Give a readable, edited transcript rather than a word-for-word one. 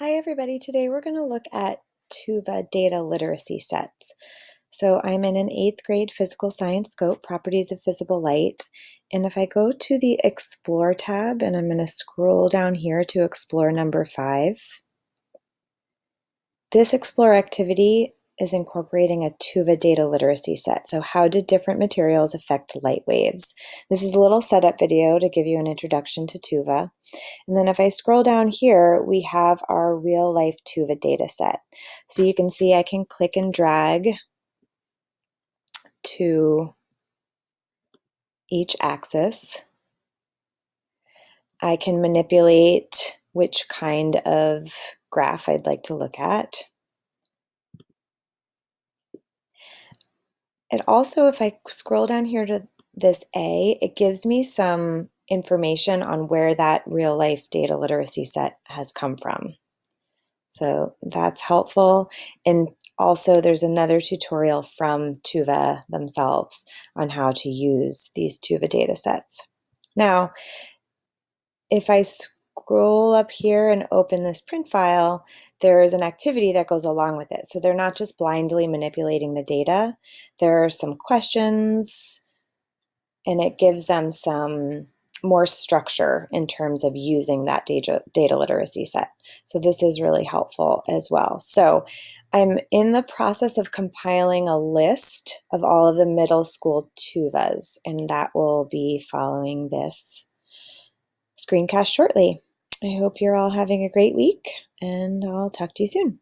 Hi everybody, today we're going to look at TUVA data literacy sets. So I'm in an 8th grade physical science scope, Properties of Visible Light, and if I go to the Explore tab and I'm going to scroll down here to Explore number 5, this Explore activity is incorporating a TUVA data literacy set. So how did different materials affect light waves? This is a little setup video to give you an introduction to TUVA. And then if I scroll down here, we have our real life TUVA data set. So you can see I can click and drag to each axis. I can manipulate which kind of graph I'd like to look at. And also, if I scroll down here to this A, it gives me some information on where that real life data literacy set has come from. So that's helpful. And also there's another tutorial from TUVA themselves on how to use these TUVA data sets. Now, if I scroll up here and open this print file, there's an activity that goes along with it. So they're not just blindly manipulating the data. There are some questions, and it gives them some more structure in terms of using that data literacy set. So this is really helpful as well. So I'm in the process of compiling a list of all of the middle school TUVAs, and that will be following this screencast shortly. I hope you're all having a great week, and I'll talk to you soon.